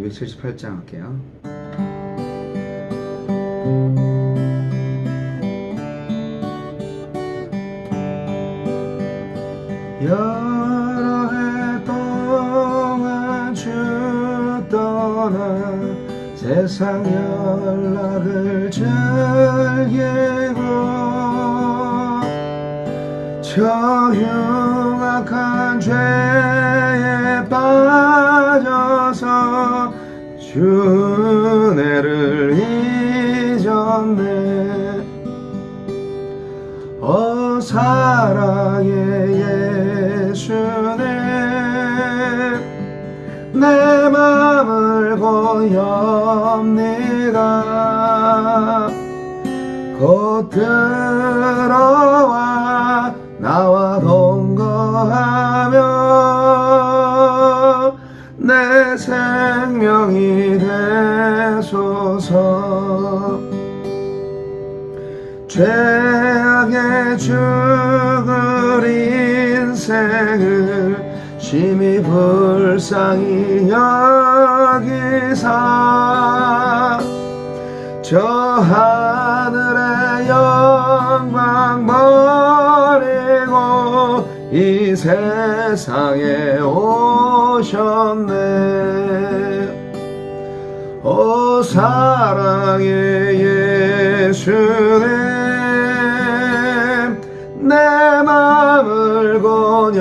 278장 할게요. 여러 해 동안 주 떠나 세상 연락을 즐기고 저 흉악한 죄에 빠져서 주 은혜를 잊었네. 사랑의 예수님, 내 맘을 고엽니다. 곧 들어와 나와 동거하며 내 생명이 되소서. 죄악에 죽을 인생을 심히 불쌍히 여기사 저 하늘의 영광 버리고 이 세상에 오셨네. 사랑의 예수님, 내 맘을 고엽니다.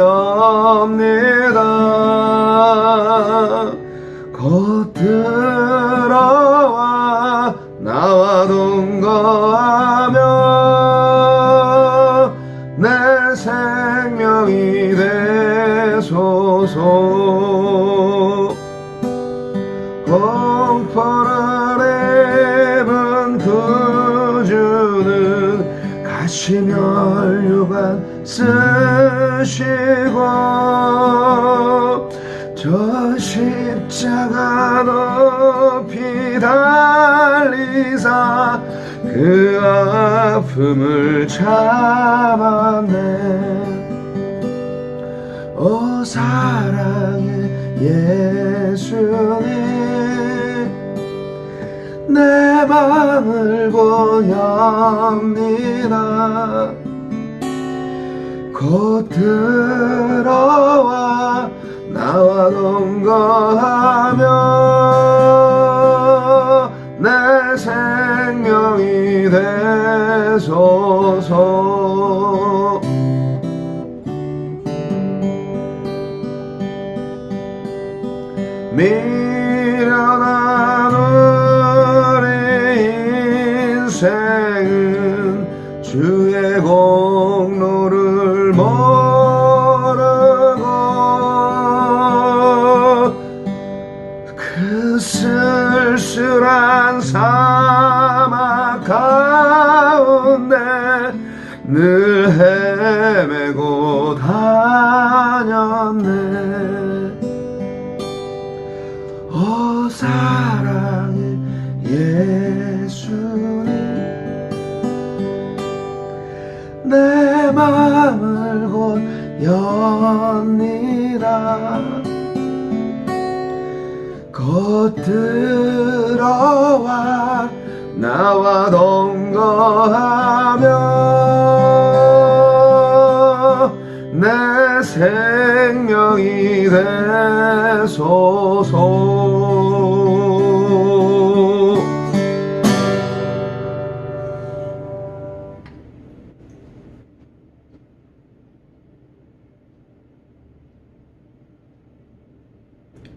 곧 들어와 나와 동거하며 내 생명이 되소서. 공포를 입은 구주는 가시면류관 쓰시고 저 십자가 높이 달리사 그 아픔을 참았네. 사랑의 예수님, 내 맘을 고엽니다. 곧 들어와 나와 동거하며 내 생명이 되소서. 미련한 우리 인생은 주의 공로를 모르고 그 쓸쓸한 사막 가운데 늘 헤매고 다녔네. 사랑의 예수님, 내 맘을 고엽니다. 곧 들어와 나와 동거하며 내 생명이 되소서.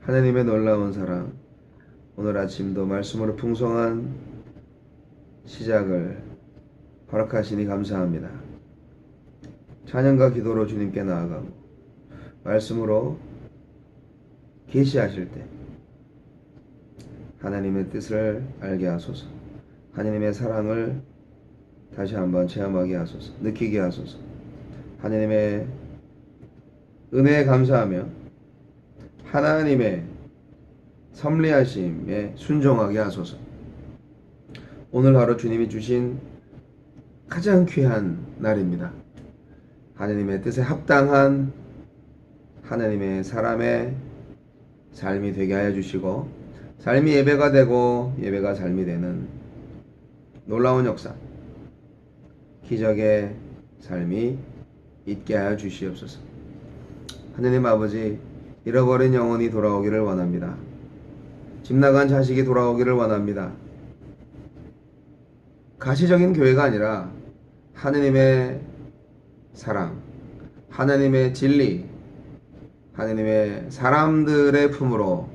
하나님의 놀라운 사랑, 오늘 아침도 말씀으로 풍성한 시작을 허락하시니 감사합니다. 찬양과 기도로 주님께 나아가고 말씀으로 계시하실 때 하나님의 뜻을 알게 하소서. 하나님의 사랑을 다시 한번 체험하게 하소서. 느끼게 하소서. 하나님의 은혜에 감사하며 하나님의 섭리하심에 순종하게 하소서. 오늘 하루 주님이 주신 가장 귀한 날입니다. 하나님의 뜻에 합당한 하나님의 사람의 삶이 되게 하여 주시고 삶이 예배가 되고 예배가 삶이 되는 놀라운 역사, 기적의 삶이 있게 하여 주시옵소서. 하느님 아버지, 잃어버린 영혼이 돌아오기를 원합니다. 집 나간 자식이 돌아오기를 원합니다. 가시적인 교회가 아니라 하느님의 사랑, 하느님의 진리, 하느님의 사람들의 품으로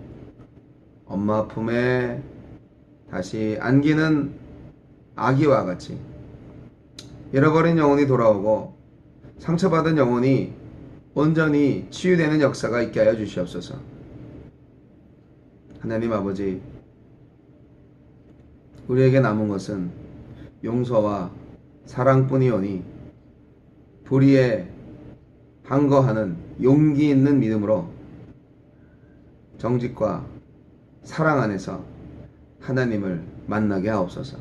엄마 품에 다시 안기는 아기와 같이 잃어버린 영혼이 돌아오고 상처받은 영혼이 온전히 치유되는 역사가 있게 하여 주시옵소서. 하나님 아버지, 우리에게 남은 것은 용서와 사랑뿐이오니 불의에 항거하는 용기 있는 믿음으로 정직과 사랑 안에서 하나님을 만나게 하옵소서.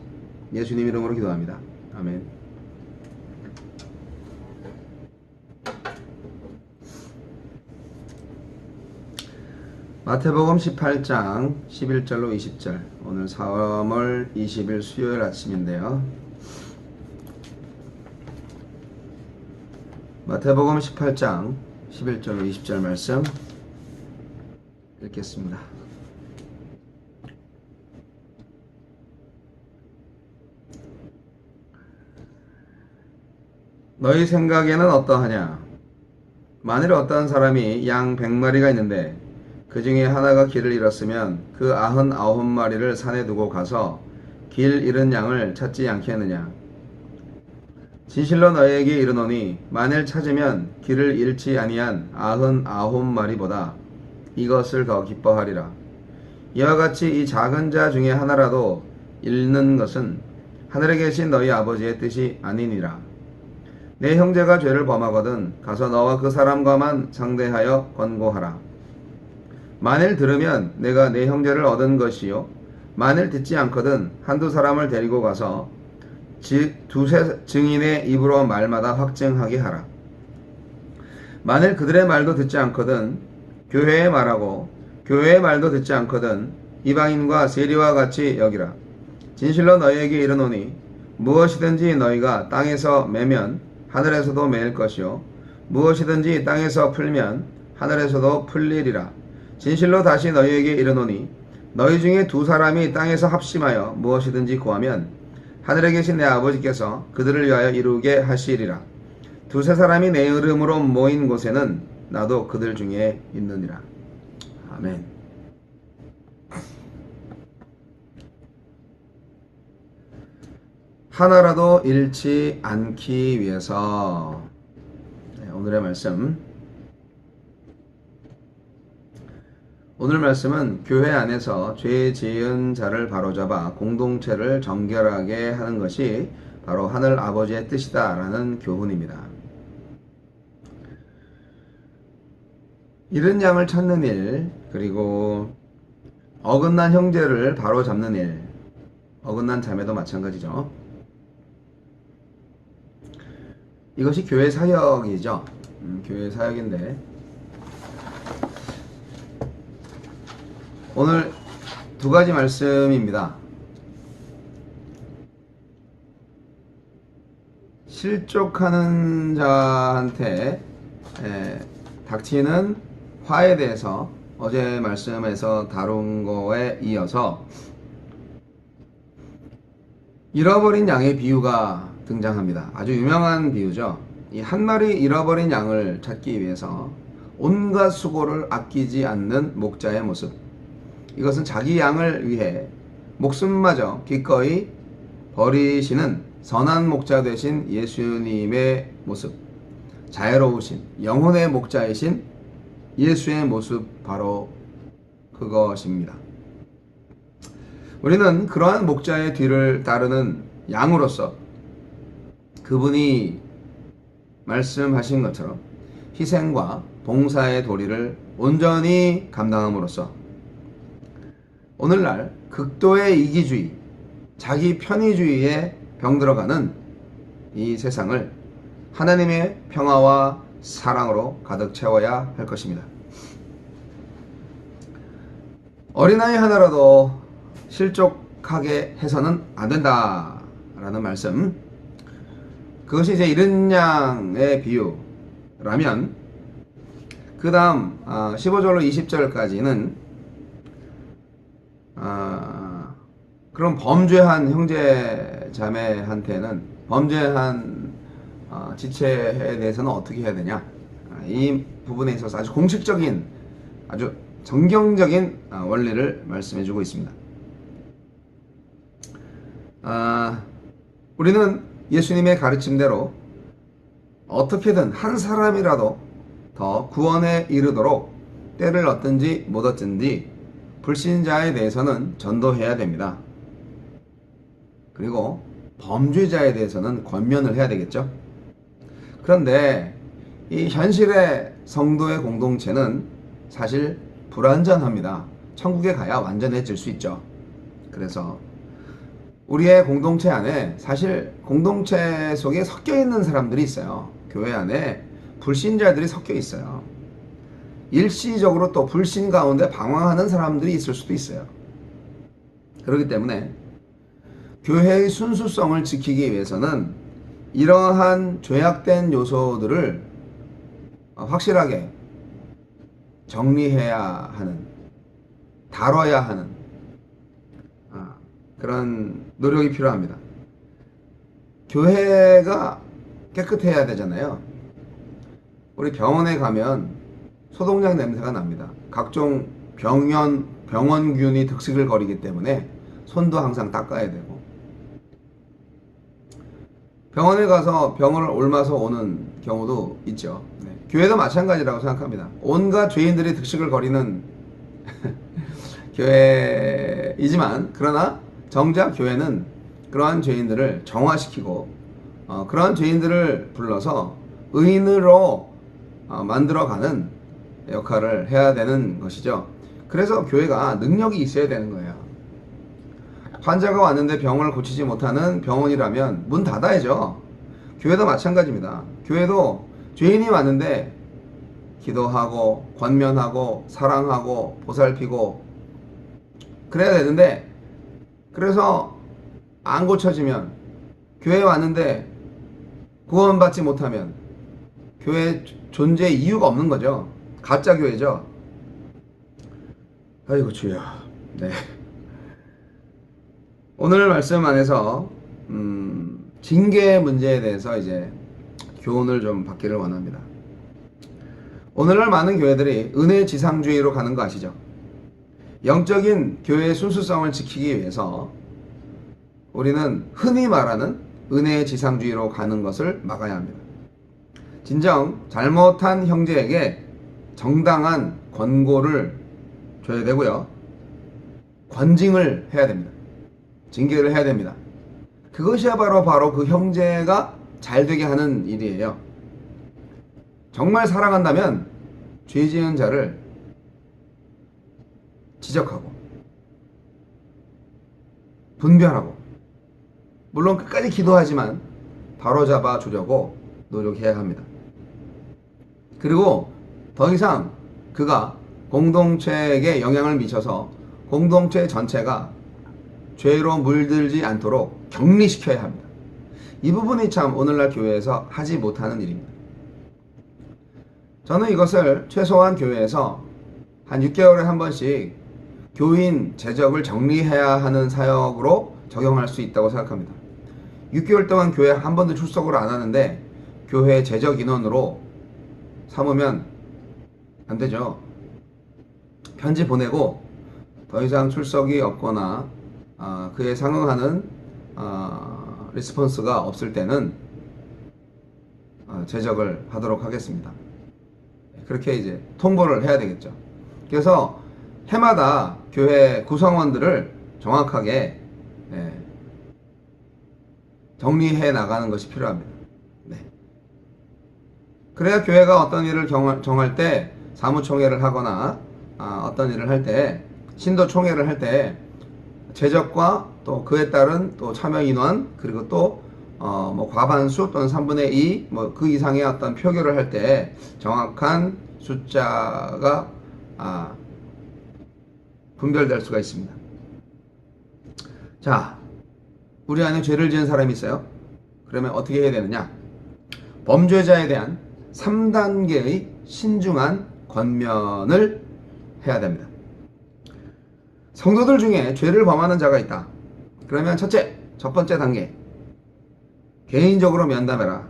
예수님 이름으로 기도합니다. 아멘. 마태복음 18장 11절로 20절, 오늘 4월 20일 수요일 아침인데요. 마태복음 18장 11절로 20절 말씀 읽겠습니다. 너희 생각에는 어떠하냐? 만일 어떤 사람이 양 100마리가 있는데 그 중에 하나가 길을 잃었으면 그 99마리를 산에 두고 가서 길 잃은 양을 찾지 않겠느냐? 진실로 너희에게 이르노니 만일 찾으면 길을 잃지 아니한 99마리보다 이것을 더 기뻐하리라. 이와 같이 이 작은 자 중에 하나라도 잃는 것은 하늘에 계신 너희 아버지의 뜻이 아니니라. 내 형제가 죄를 범하거든 가서 너와 그 사람과만 상대하여 권고하라. 만일 들으면 내가 내 형제를 얻은 것이요, 만일 듣지 않거든 한두 사람을 데리고 가서 두세 증인의 입으로 말마다 확증하게 하라. 만일 그들의 말도 듣지 않거든 교회의 말하고 교회의 말도 듣지 않거든 이방인과 세리와 같이 여기라. 진실로 너희에게 이르노니 무엇이든지 너희가 땅에서 매면 하늘에서도 매일 것이요, 무엇이든지 땅에서 풀면 하늘에서도 풀리리라. 진실로 다시 너희에게 이르노니 너희 중에 두 사람이 땅에서 합심하여 무엇이든지 구하면 하늘에 계신 내 아버지께서 그들을 위하여 이루게 하시리라. 두세 사람이 내 이름으로 모인 곳에는 나도 그들 중에 있느니라. 아멘. 하나라도 잃지 않기 위해서, 오늘의 말씀. 오늘 말씀은 교회 안에서 죄 지은 자를 바로잡아 공동체를 정결하게 하는 것이 바로 하늘 아버지의 뜻이다 라는 교훈입니다. 잃은 양을 찾는 일, 그리고 어긋난 형제를 바로잡는 일, 어긋난 자매도 마찬가지죠. 이것이 교회 사역이죠. 교회 사역인데 오늘 두 가지 말씀입니다. 실족하는 자한테 닥치는 화에 대해서 어제 말씀에서 다룬 거에 이어서 잃어버린 양의 비유가 등장합니다. 아주 유명한 비유죠. 이 한 마리 잃어버린 양을 찾기 위해서 온갖 수고를 아끼지 않는 목자의 모습, 이것은 자기 양을 위해 목숨마저 기꺼이 버리시는 선한 목자 되신 예수님의 모습, 자애로우신 영혼의 목자이신 예수의 모습, 바로 그것입니다. 우리는 그러한 목자의 뒤를 따르는 양으로서 그분이 말씀하신 것처럼 희생과 봉사의 도리를 온전히 감당함으로써 오늘날 극도의 이기주의, 자기 편의주의에 병들어가는 이 세상을 하나님의 평화와 사랑으로 가득 채워야 할 것입니다. 어린아이 하나라도 실족하게 해서는 안 된다라는 말씀. 그것이 이제 이른 양의 비유라면, 그 다음 15절로 20절까지는 그럼 범죄한 형제 자매한테는, 범죄한 지체에 대해서는 어떻게 해야 되냐, 이 부분에 있어서 아주 공식적인, 아주 정경적인 원리를 말씀해 주고 있습니다. 우리는 예수님의 가르침대로 어떻게든 한 사람이라도 더 구원에 이르도록 때를 얻든지 못 얻든지 불신자에 대해서는 전도해야 됩니다. 그리고 범죄자에 대해서는 권면을 해야 되겠죠. 그런데 이 현실의 성도의 공동체는 사실 불완전합니다. 천국에 가야 완전해질 수 있죠. 그래서 우리의 공동체 안에 사실 공동체 속에 섞여 있는 사람들이 있어요. 교회 안에 불신자들이 섞여 있어요. 일시적으로 또 불신 가운데 방황하는 사람들이 있을 수도 있어요. 그렇기 때문에 교회의 순수성을 지키기 위해서는 이러한 죄악된 요소들을 확실하게 정리해야 하는, 다뤄야 하는 그런 노력이 필요합니다. 교회가 깨끗해야 되잖아요. 우리 병원에 가면 소독약 냄새가 납니다. 각종 병원균이 득식을 거리기 때문에 손도 항상 닦아야 되고, 병원에 가서 병을 옮아서 오는 경우도 있죠. 네. 교회도 마찬가지라고 생각합니다. 온갖 죄인들이 득식을 거리는 교회이지만, 그러나 정작 교회는 그러한 죄인들을 정화시키고 그러한 죄인들을 불러서 의인으로 만들어가는 역할을 해야 되는 것이죠. 그래서 교회가 능력이 있어야 되는 거예요. 환자가 왔는데 병을 고치지 못하는 병원이라면 문 닫아야죠. 교회도 마찬가지입니다. 교회도 죄인이 왔는데 기도하고 권면하고 사랑하고 보살피고 그래야 되는데, 그래서 안 고쳐지면, 교회에 왔는데 구원받지 못하면 교회 존재 이유가 없는 거죠. 가짜 교회죠. 아이고 주여. 네. 오늘 말씀 안에서 징계 문제에 대해서 이제 교훈을 좀 받기를 원합니다. 오늘날 많은 교회들이 은혜 지상주의로 가는 거 아시죠? 영적인 교회의 순수성을 지키기 위해서 우리는 흔히 말하는 은혜의 지상주의로 가는 것을 막아야 합니다. 진정 잘못한 형제에게 정당한 권고를 줘야 되고요. 권징을 해야 됩니다. 징계를 해야 됩니다. 그것이야 바로 그 형제가 잘 되게 하는 일이에요. 정말 사랑한다면 죄 지은 자를 지적하고 분별하고, 물론 끝까지 기도하지만 바로잡아 주려고 노력해야 합니다. 그리고 더 이상 그가 공동체에게 영향을 미쳐서 공동체 전체가 죄로 물들지 않도록 격리시켜야 합니다. 이 부분이 참 오늘날 교회에서 하지 못하는 일입니다. 저는 이것을 최소한 교회에서 한 6개월에 한 번씩 교인 재적을 정리해야 하는 사역으로 적용할 수 있다고 생각합니다. 6개월 동안 교회 한 번도 출석을 안 하는데 교회 재적 인원으로 삼으면 안 되죠. 편지 보내고 더 이상 출석이 없거나 그에 상응하는 리스폰스가 없을 때는 제적을 하도록 하겠습니다. 그렇게 이제 통보를 해야 되겠죠. 그래서 해마다 교회 구성원들을 정확하게 정리해 나가는 것이 필요합니다. 네. 그래야 교회가 어떤 일을 정할 때 사무총회를 하거나 어떤 일을 할 때, 신도총회를 할 때 제적과 또 그에 따른 또 참여 인원, 그리고 또 뭐 과반수 또는 3분의 2 뭐 그 이상의 어떤 표결을 할 때 정확한 숫자가 분별될 수가 있습니다. 자, 우리 안에 죄를 지은 사람이 있어요. 그러면 어떻게 해야 되느냐? 범죄자에 대한 3단계의 신중한 권면을 해야 됩니다. 성도들 중에 죄를 범하는 자가 있다. 그러면 첫 번째 단계, 개인적으로 면담해라.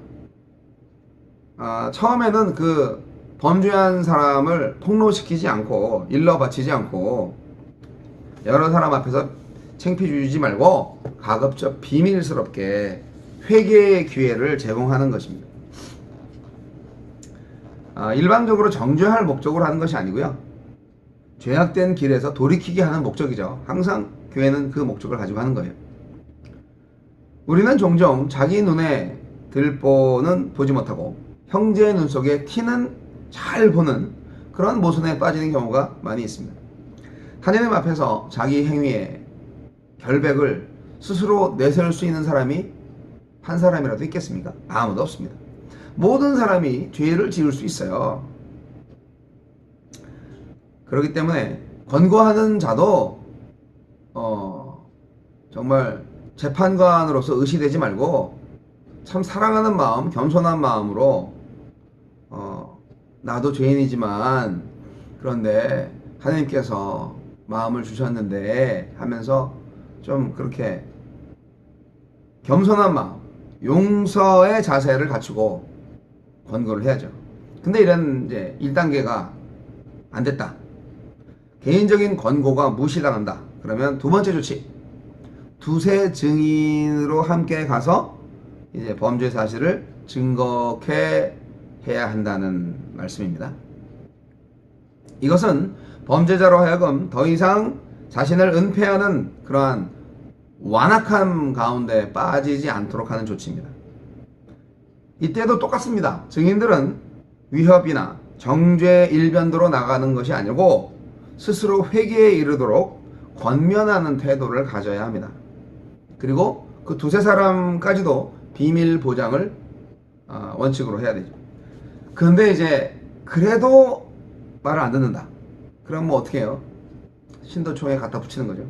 처음에는 그 범죄한 사람을 폭로시키지 않고 일러 바치지 않고 여러 사람 앞에서 창피 주지 말고 가급적 비밀스럽게 회개의 기회를 제공하는 것입니다. 일방적으로 정죄할 목적으로 하는 것이 아니고요. 죄악된 길에서 돌이키게 하는 목적이죠. 항상 교회는 그 목적을 가지고 하는 거예요. 우리는 종종 자기 눈에 들보는 보지 못하고 형제의 눈 속에 티는 잘 보는 그런 모순에 빠지는 경우가 많이 있습니다. 하나님 앞에서 자기 행위의 결백을 스스로 내세울 수 있는 사람이 한 사람이라도 있겠습니까? 아무도 없습니다. 모든 사람이 죄를 지을 수 있어요. 그렇기 때문에 권고하는 자도 정말 재판관으로서 의시되지 말고 참 사랑하는 마음, 겸손한 마음으로 나도 죄인이지만 그런데 하나님께서 마음을 주셨는데 하면서 좀 그렇게 겸손한 마음, 용서의 자세를 갖추고 권고를 해야죠. 근데 이런 이제 1단계가 안 됐다. 개인적인 권고가 무시당한다. 그러면 두 번째 조치. 두세 증인으로 함께 가서 이제 범죄 사실을 증거케 해야 한다는 말씀입니다. 이것은 범죄자로 하여금 더 이상 자신을 은폐하는 그러한 완악함 가운데 빠지지 않도록 하는 조치입니다. 이때도 똑같습니다. 증인들은 위협이나 정죄 일변도로 나가는 것이 아니고 스스로 회개에 이르도록 권면하는 태도를 가져야 합니다. 그리고 그 두세 사람까지도 비밀 보장을 원칙으로 해야 되죠. 그런데 이제 그래도 말을 안 듣는다. 그럼 뭐 어떻게 해요? 신도총에 갖다 붙이는 거죠.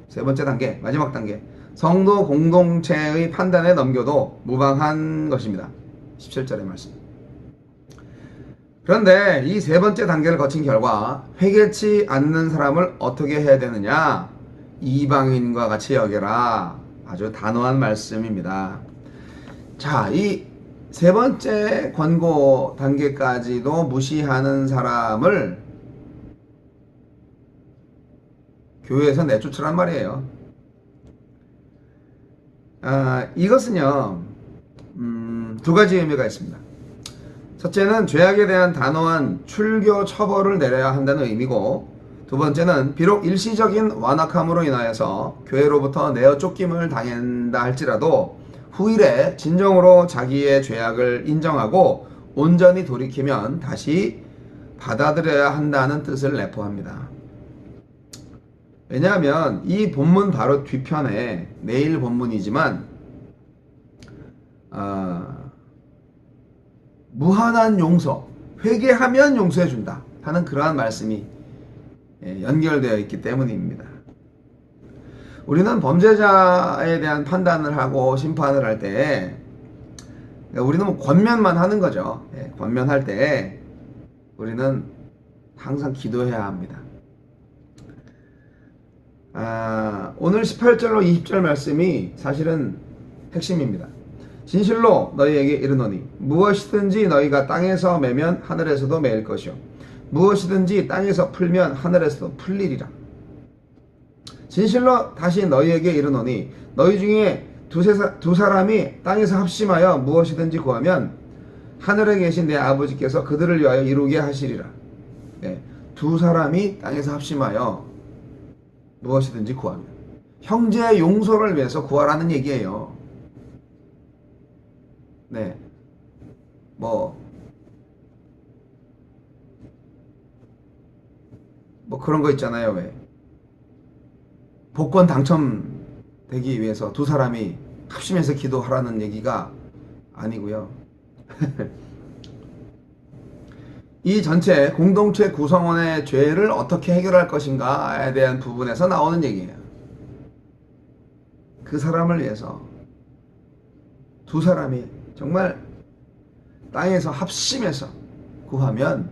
세 번째 단계, 마지막 단계. 성도 공동체의 판단에 넘겨도 무방한 것입니다. 17절의 말씀. 그런데 이 세 번째 단계를 거친 결과 회개치 않는 사람을 어떻게 해야 되느냐? 이방인과 같이 여겨라. 아주 단호한 말씀입니다. 자, 이 세 번째 권고 단계까지도 무시하는 사람을 교회에서 내쫓으란 말이에요. 이것은요, 두 가지 의미가 있습니다. 첫째는 죄악에 대한 단호한 출교 처벌을 내려야 한다는 의미고, 두 번째는 비록 일시적인 완악함으로 인하여서 교회로부터 내어 쫓김을 당한다 할지라도 후일에 진정으로 자기의 죄악을 인정하고 온전히 돌이키면 다시 받아들여야 한다는 뜻을 내포합니다. 왜냐하면 이 본문 바로 뒤편에 내일 본문이지만 무한한 용서, 회개하면 용서해준다 하는 그러한 말씀이 연결되어 있기 때문입니다. 우리는 범죄자에 대한 판단을 하고 심판을 할 때 우리는 뭐 권면만 하는 거죠. 권면할 때 우리는 항상 기도해야 합니다. 오늘 18절로 20절 말씀이 사실은 핵심입니다. 진실로 너희에게 이르노니 무엇이든지 너희가 땅에서 매면 하늘에서도 매일 것이요 무엇이든지 땅에서 풀면 하늘에서도 풀리리라. 진실로 다시 너희에게 이르노니 너희 중에 두 사람이 땅에서 합심하여 무엇이든지 구하면 하늘에 계신 내 아버지께서 그들을 위하여 이루게 하시리라. 두 사람이 땅에서 합심하여 무엇이든지 구하면 형제의 용서를 위해서 구하라는 얘기예요. 뭐 그런 거 있잖아요. 왜 복권 당첨되기 위해서 두 사람이 합심해서 기도하라는 얘기가 아니고요. 이 전체 공동체 구성원의 죄를 어떻게 해결할 것인가에 대한 부분에서 나오는 얘기예요. 그 사람을 위해서 두 사람이 정말 땅에서 합심해서 구하면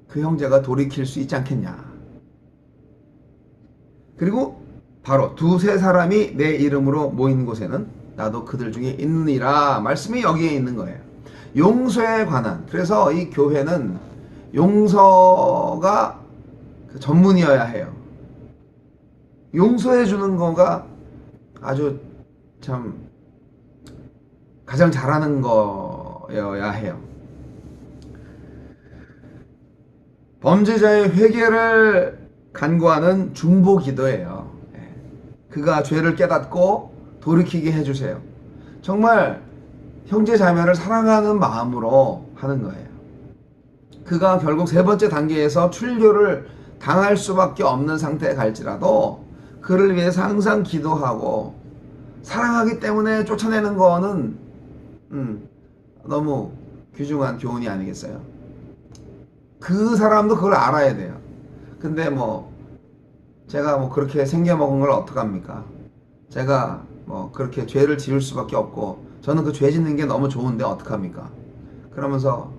그 형제가 돌이킬 수 있지 않겠냐. 그리고 바로 두세 사람이 내 이름으로 모인 곳에는 나도 그들 중에 있느니라 말씀이 여기에 있는 거예요. 용서에 관한, 그래서 이 교회는 용서가 전문이어야 해요. 용서해 주는 거가 아주 참 가장 잘하는 거여야 해요. 범죄자의 회개를 간구하는 중보 기도예요. 그가 죄를 깨닫고 돌이키게 해주세요. 정말 형제 자매를 사랑하는 마음으로 하는 거예요. 그가 결국 세 번째 단계에서 출교를 당할 수밖에 없는 상태에 갈지라도 그를 위해서 항상 기도하고 사랑하기 때문에 쫓아내는 거는 너무 귀중한 교훈이 아니겠어요? 그 사람도 그걸 알아야 돼요. 근데 제가 그렇게 생겨먹은 걸 어떡합니까? 제가 그렇게 죄를 지을 수밖에 없고 저는 그 죄 짓는 게 너무 좋은데 어떡합니까? 그러면서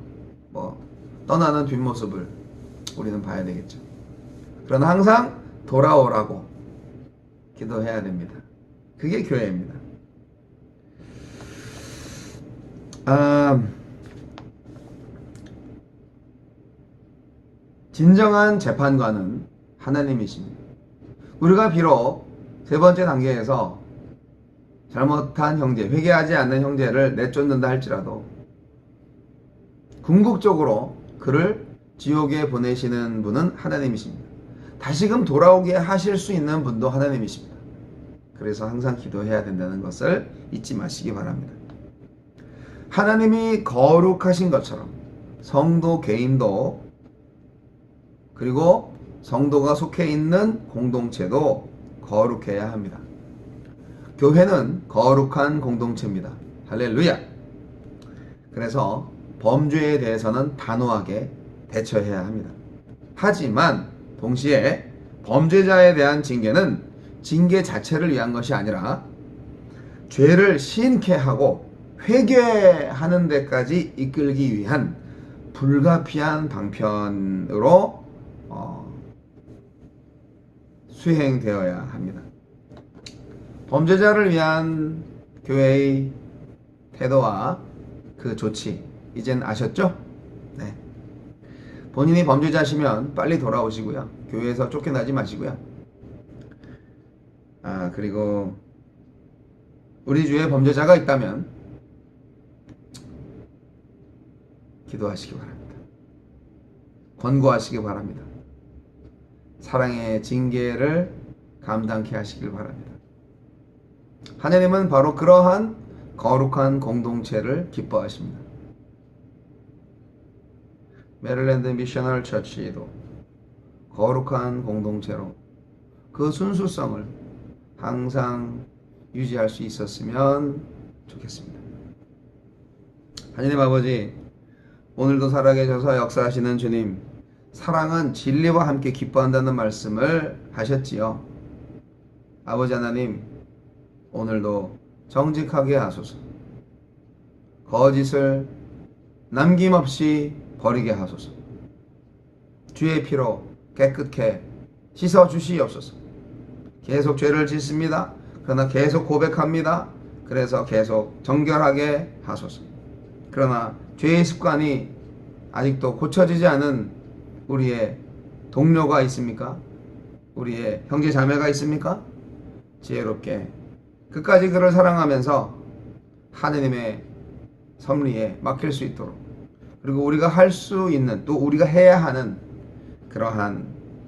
떠나는 뒷모습을 우리는 봐야 되겠죠. 그러나 항상 돌아오라고 기도해야 됩니다. 그게 교회입니다. 진정한 재판관은 하나님이십니다. 우리가 비록 세 번째 단계에서 잘못한 형제, 회개하지 않는 형제를 내쫓는다 할지라도 궁극적으로 그를 지옥에 보내시는 분은 하나님이십니다. 다시금 돌아오게 하실 수 있는 분도 하나님이십니다. 그래서 항상 기도해야 된다는 것을 잊지 마시기 바랍니다. 하나님이 거룩하신 것처럼 성도 개인도 그리고 성도가 속해 있는 공동체도 거룩해야 합니다. 교회는 거룩한 공동체입니다. 할렐루야! 그래서 범죄에 대해서는 단호하게 대처해야 합니다. 하지만 동시에 범죄자에 대한 징계는 징계 자체를 위한 것이 아니라 죄를 시인케 하고 회개하는 데까지 이끌기 위한 불가피한 방편으로 수행되어야 합니다. 범죄자를 위한 교회의 태도와 그 조치 이젠 아셨죠? 네. 본인이 범죄자시면 빨리 돌아오시고요. 교회에서 쫓겨나지 마시고요. 그리고 우리 주위에 범죄자가 있다면 기도하시기 바랍니다. 권고하시기 바랍니다. 사랑의 징계를 감당케 하시길 바랍니다. 하나님은 바로 그러한 거룩한 공동체를 기뻐하십니다. 메릴랜드 미셔널 처치도 거룩한 공동체로 그 순수성을 항상 유지할 수 있었으면 좋겠습니다. 하나님 아버지, 오늘도 살아계셔서 역사하시는 주님, 사랑은 진리와 함께 기뻐한다는 말씀을 하셨지요. 아버지 하나님, 오늘도 정직하게 하소서. 거짓을 남김없이 버리게 하소서. 주의 피로 깨끗게 씻어 주시옵소서. 계속 죄를 짓습니다. 그러나 계속 고백합니다. 그래서 계속 정결하게 하소서. 그러나 죄의 습관이 아직도 고쳐지지 않은 우리의 동료가 있습니까? 우리의 형제 자매가 있습니까? 지혜롭게 끝까지 그를 사랑하면서 하느님의 섭리에 맡길 수 있도록, 그리고 우리가 할 수 있는, 또 우리가 해야 하는 그러한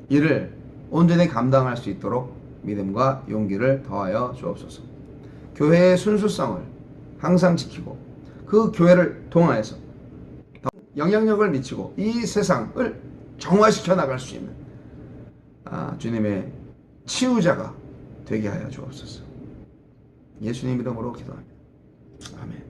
일을 온전히 감당할 수 있도록 믿음과 용기를 더하여 주옵소서. 교회의 순수성을 항상 지키고 그 교회를 통하여서 영향력을 미치고 이 세상을 정화시켜 나갈 수 있는 주님의 치유자가 되게 하여 주옵소서. 예수님 이름으로 기도합니다. 아멘.